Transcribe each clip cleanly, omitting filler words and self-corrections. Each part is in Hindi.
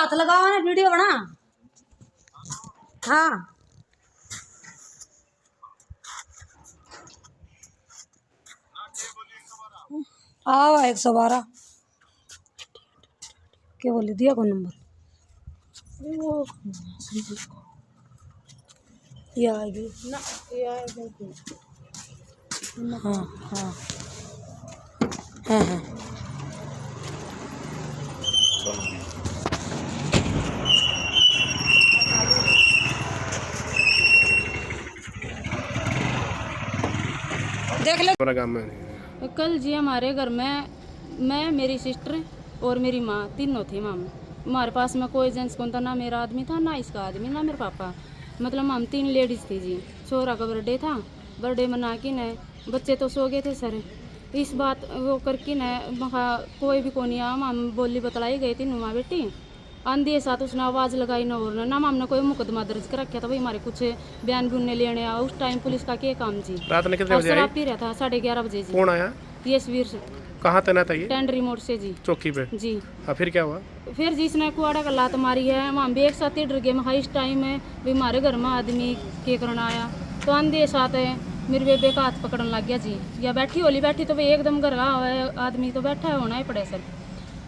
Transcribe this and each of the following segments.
हाथ लगाओ ना, वीडियो बना। हाँ आओ 112 क्या बोले दिया कौन नंबर वो ये आएगी ना ये आएगी। हाँ हाँ हाँ देख ले हमारा काम में कल जी हमारे घर में मैं मेरी सिस्टर और मेरी माँ तीनों थे माम। हमारे पास में कोई जेंट्स कौन था, ना मेरा आदमी था ना इसका आदमी ना मेरे पापा, मतलब हम 3 लेडीज़ थी जी। छोरा का बर्थडे था, बर्थडे मना के न बच्चे तो सो गए थे सर। इस बात वो करके न वहाँ कोई भी को नहीं आया। माम बोली बतलाई गई थी नुमा बेटी आंधी साथ उसने आवाज़ लगाई ना और ना हमने कोई मुकदमा दर्ज कर रखा था भाई हमारे कुछ बयान भी उन्हें लेने आया। उस टाइम पुलिस का क्या काम जी। रात में कितने बजे आई? पी रहा था 11:30 बजे जी। कौन आया? ये सवीर से। कहाँ तैनात है ये? टेंड रिमोट से जी, चौकी पे जी। हाँ फिर क्या हुआ? फिर जी इसने कुआड़ा का लात मारी है। हम भी एक साथ ही डर गए। मैं इस टाइम में भी हमारे घर में आदमी के करना आया तो आंधे साथ है मेरे बेबे का हाथ पकड़ने लग गया जी। या बैठी होली बैठी तो भाई एकदम घर आदमी तो बैठा होना ही पड़े सर।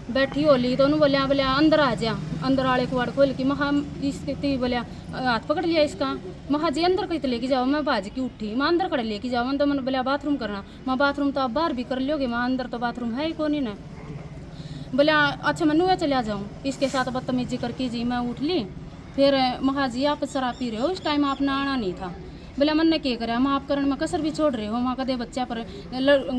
बैठी होली तो उन्होंने बोलिया अंदर आ जा। अंदर वाले कुआड़ खोल के महा इसकी बोलिया हाथ पकड़ लिया इसका। महा जी अंदर कहीं लेके जाओ। मैं भाज की उठी मैं अंदर कड़े लेके जाओ। तो मैंने बोलिया बाथरूम करना। मैं बाथरूम तो आप बाहर भी कर लोगे, मैं अंदर तो बाथरूम है ही कौन ही ना। बोलिया अच्छा मैं नुआ चला जाऊँ। इसके साथ बदतमीजी करके जी मैं उठ ली। फिर महा जी आप शराब पी रहे हो, इस टाइम आपने आना नहीं था। बोले मन ने क्या करा, मैं आप करण में कसर भी छोड़ रहे हो। वहाँ कदे बच्चा पर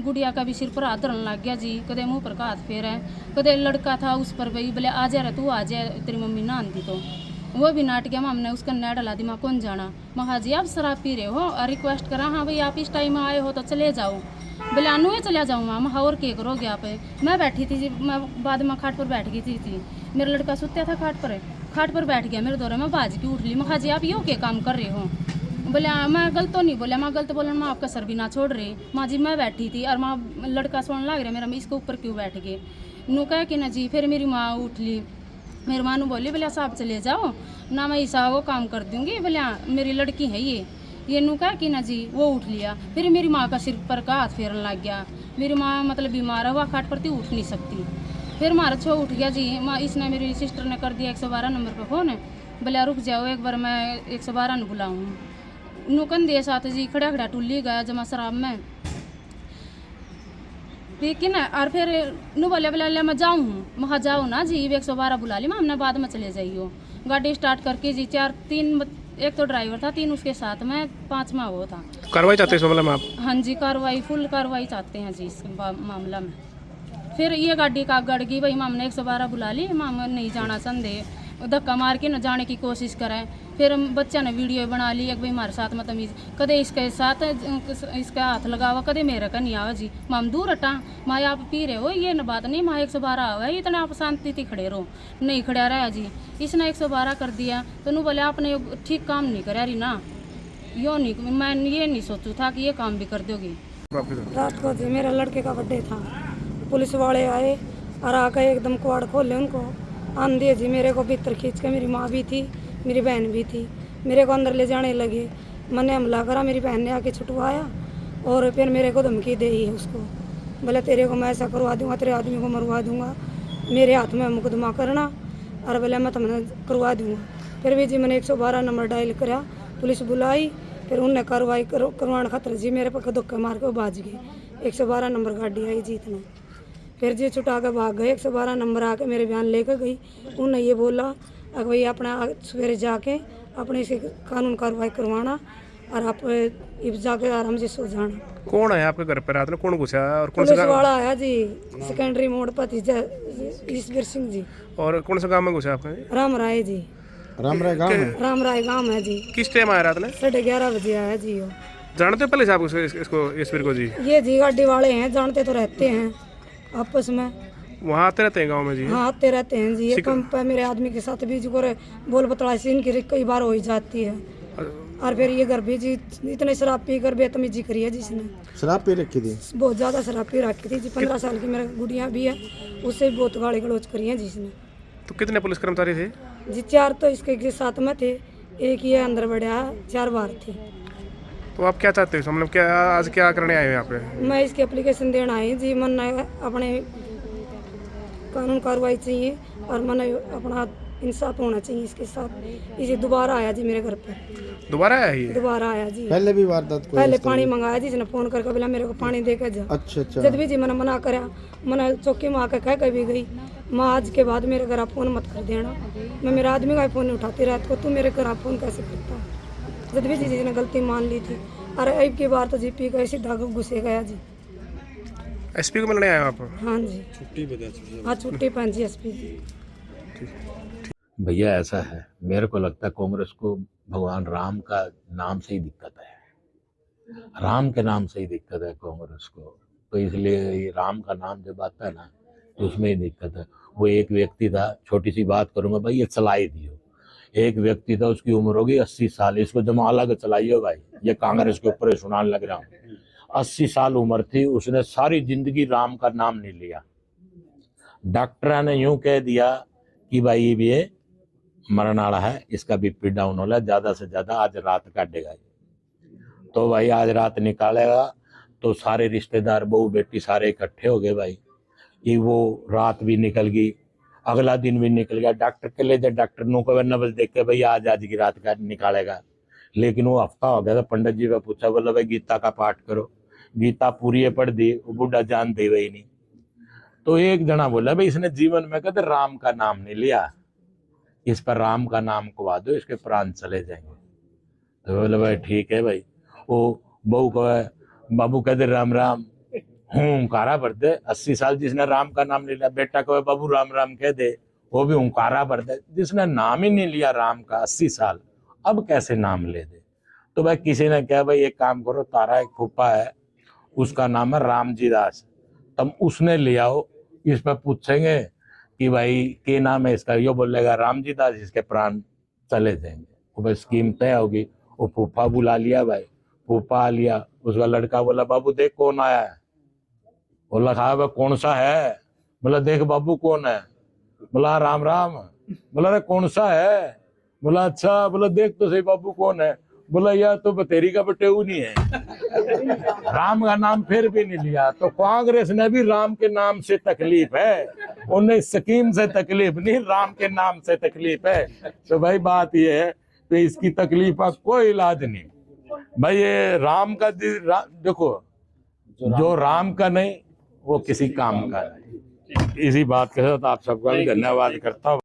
गुड़िया का भी सिर पर हाथ धरने लग गया जी, कदे मुंह पर का हाथ फेर है, कदे लड़का था उस पर भाई बोले आ जा रहा तू आ जा तेरी मम्मी ना आती तो वो भी नाट गया। हमने उसका नया डला दी, माँ कौन जाना। महा जी आप शराब पी रहे हो और रिक्वेस्ट करा हाँ भाई आप इस टाइम आए हो तो चले जाओ। बोले अनु चला जाऊँ माँ और क्या करोगे आप। मैं बैठी थी जी, मैं बाद में खाट पर बैठ गई थी। मेरा लड़का सुत्या था खाट पर बैठ गया मेरे दौरे में बाज की उठ ली। महा जी आप यो क्या काम कर रहे हो। बोले मैं गलत तो नहीं बोला, मैं गलत बोला मैं आपका सर भी ना छोड़ रही। माँ जी मैं बैठी थी और माँ लड़का सोने लग रहा मेरा, मैं इसके ऊपर क्यों बैठ गए नू कह कि ना जी। फिर मेरी माँ उठ ली, मेरी माँ ने बोली बोले साहब चले जाओ ना मैं ऐसा वो काम कर दूँगी। बोले मेरी लड़की है ये नू कह कि ना जी वो उठ लिया। फिर मेरी माँ का सिर पर का हाथ फेरने लग गया। मेरी माँ मतलब बीमार हुआ खाट पर थी उठ नहीं सकती। फिर हमारा छो उठ गया जी। माँ इसने मेरी सिस्टर ने कर दिया 112 नंबर पर फ़ोन। बोले रुक जाओ एक बार मैं 112 ने बुलाऊँ। नुकन दे साथ जी खड़ा खड़ा टुल्ली गया जमा शराब में लेकिन और फिर नू बोले बोले मैं जाऊँ वहाँ जाओ ना जी 112 बुला ली। मैं हमने बाद में चले जाइयो। गाड़ी स्टार्ट करके जी 3 एक तो ड्राइवर था 3 उसके साथ में 5वां वो था। कार्रवाई चाहते हैं इस मामले में आप? हाँ जी कार्रवाई फुल कार्रवाई चाहते हैं जी इस मामला में। फिर ये गाड़ी का गड़ गई भाई हमने 112 बुला ली। माम नहीं जाना चाहते धक्का मार के न जाने की कोशिश करें। फिर बच्चा ने वीडियो बना ली एक भाई हमारे साथ में तमीज़ कदे इसके साथ इसका हाथ लगावा कदे मेरे का नहीं आवा जी। माम दूर हटा माँ आप पी रहे हो ये न बात नहीं। माँ 112 आवा है इतना आप शांति थी खड़े रहो नहीं खड़ा रहा जी। इसने 112 कर दिया तो नू बोले आपने ठीक काम नहीं करा रही ना यो नहीं मैं ये नहीं सोचू था कि ये काम भी कर दोगी। रात को जी मेरा लड़के का बर्थडे था, पुलिस वाले आए और आकर एकदम कुआड़ खोले उनको आंधे जी। मेरे को भीतर खींच के मेरी माँ भी थी मेरी बहन भी थी, मेरे को अंदर ले जाने लगे। मैंने हमला करा, मेरी बहन ने आके छुटवाया और फिर मेरे को धमकी दे ही है उसको। बोले तेरे को मैं ऐसा करवा दूंगा, तेरे आदमी को मरवा दूंगा, मेरे हाथ में मुकदमा करना और बोले मैं तुम्हें करवा दूंगा। फिर भी जी मैंने 112 नंबर डायल करा, पुलिस बुलाई, फिर उनने कार्रवाई करवाने खातर जी मेरे पक्का धक्का मार के वो भाज गए। 112 नंबर गाड़ी आई जी इतना। फिर जी छुटा कर भाग गए। 112 नंबर आके मेरे बयान लेकर गई। उन्होंने ये बोला अगर भाई अपना सवेरे जाके अपने से कानून कार्रवाई करवाना और आप जाके आराम से सो जाना। कौन आया आपके घर पर रात में, कौन घुसा और कौन पुलिस सा वाला आया जी सेकेंडरी मोड़ भतीजा ईश्वर सिंह जी। और कौन सा गांव में घुसा आपका? राम राय जी। राम राय गांव है जी। किस टाइम आया रात में? 11:30 बजे आया जी। वो जानते पहले से आप इसको ईश्वर को जी? ये जी गाड़ी वाले हैं, जानते तो रहते हैं आपस में। वहाँ आते रहते हैं गांव में जी? हाँ आते रहते हैं जी। ये पंप है मेरे आदमी के साथ भी जी बोल बतला से इनकी कई बार हो ही जाती है। और फिर ये घर भी जी इतने शराब पी कर बेतमीजी करी है जिसने। शराब पी रखी थी? बहुत ज़्यादा शराब पी रखी थी जी। 15 साल की मेरी गुड़िया भी है, उससे भी बहुत गाली गलौज करी है जिसने। तो कितने पुलिस कर्मचारी थे? जी 4 तो इसके साथ में थे, एक ये अंदर बढ़िया 4 बाहर थे। तो आप क्या चाहते हो, मतलब क्या आज क्या करने आए हो यहाँ पे? मैं इसकी एप्लीकेशन देना आई जी, मन अपने कानून कार्रवाई चाहिए और मन अपना इंसाफ होना चाहिए इसके साथ। इसे दोबारा आया जी मेरे घर पर, दोबारा आया ये? दोबारा आया जी। पहले भी वारदात कोई पहले इस तरह पानी की? मंगाया जी, इसने फोन करके बोला मेरे को पानी दे के जा। अच्छा अच्छा। जब भी जी मैंने मना करा, मैंने चौकी में आकर कह भी गई, माँ आज के बाद मेरे घर आप फोन मत कर देना। मैं मेरे आदमी का फोन नहीं उठाती रात को, तू मेरे घर आप फोन कैसे करता है। जब भी जी ने गलती मान ली थी। और अब की बार तो जी पी गए सीधा घुसे गया जी। एसपी को मिलने आए हो आप? हाँ जी, हाँ छुट्टी पान जी एसपी जी। भैया ऐसा है, मेरे को लगता है कांग्रेस को भगवान राम का नाम से ही दिक्कत है, राम के नाम से ही दिक्कत है कांग्रेस को। तो इसलिए ये राम का नाम जब आता है ना तो उसमें ही दिक्कत है। वो एक व्यक्ति था, छोटी सी बात करूंगा भाई, ये चलाई दियो। एक व्यक्ति था, उसकी उम्र होगी 80 साल, इसको जमा अलग चलाइयो भाई, ये कांग्रेस के ऊपर सुनाने लग रहा हूँ। 80 साल उम्र थी, उसने सारी जिंदगी राम का नाम नहीं लिया। डॉक्टर ने यूं कह दिया कि भाई ये मरण वाला है, इसका बीपी डाउन हो रहा है, ज्यादा से ज्यादा आज रात काटेगा। तो भाई आज रात निकालेगा, तो सारे रिश्तेदार बहू बेटी सारे इकट्ठे हो गए भाई। ये वो रात भी निकल गई, अगला दिन भी निकल गया। डॉक्टर के ले जाए, डॉक्टर नो को नब्ज देख के भाई आज की रात का निकालेगा। लेकिन वो हफ्ता हो गया था, पंडित जी का पूछा, बोला भाई गीता का पाठ करो। गीता पूरी पढ़ दी, वो बूढ़ा जान दे वही नहीं। तो एक जना बोला भाई इसने जीवन में कहते राम का नाम नहीं लिया, इस पर राम का नाम कुआ दो, इसके प्राण चले जाएंगे। तो बोले भाई ठीक है भाई। वो बहू को बाबू कहते राम राम, हुंकारा भर दे। 80 साल जिसने राम का नाम नहीं लिया, बेटा को बाबू राम राम कह दे, वो भी हुंकारा भर दे। जिसने नाम ही नहीं लिया राम का 80 साल, अब कैसे नाम ले दे। तो भाई किसी ने कहा भाई एक काम करो, तारा एक फूफा है, उसका नाम है रामजी दास, तब उसने ले आओ, इस पर पूछेंगे कि भाई के नाम है इसका, यो बोलेगा रामजी दास, इसके प्राण चले जाएंगे। वो भाई स्कीम तय होगी। वो फूफा बुला लिया भाई, फूफा आ लिया, उसका लड़का बोला बाबू देख कौन आया है। बोला हाँ भाई कौन सा है। बोला देख बाबू कौन है। बोला राम राम। बोला अरे कौन सा है। बोला अच्छा। बोला देख तो सही बाबू कौन है। बोला यार तो बतेरी का बटेऊ नहीं है। राम का नाम फिर भी नहीं लिया। तो कांग्रेस ने भी राम के नाम से तकलीफ है, उन्हें स्कीम से तकलीफ नहीं, राम के नाम से तकलीफ है। तो भाई बात ये है तो इसकी तकलीफ का कोई इलाज नहीं भाई। ये राम का देखो, जो राम का नहीं वो किसी काम का नहीं। इसी बात के साथ आप सबका भी धन्यवाद करता हूँ।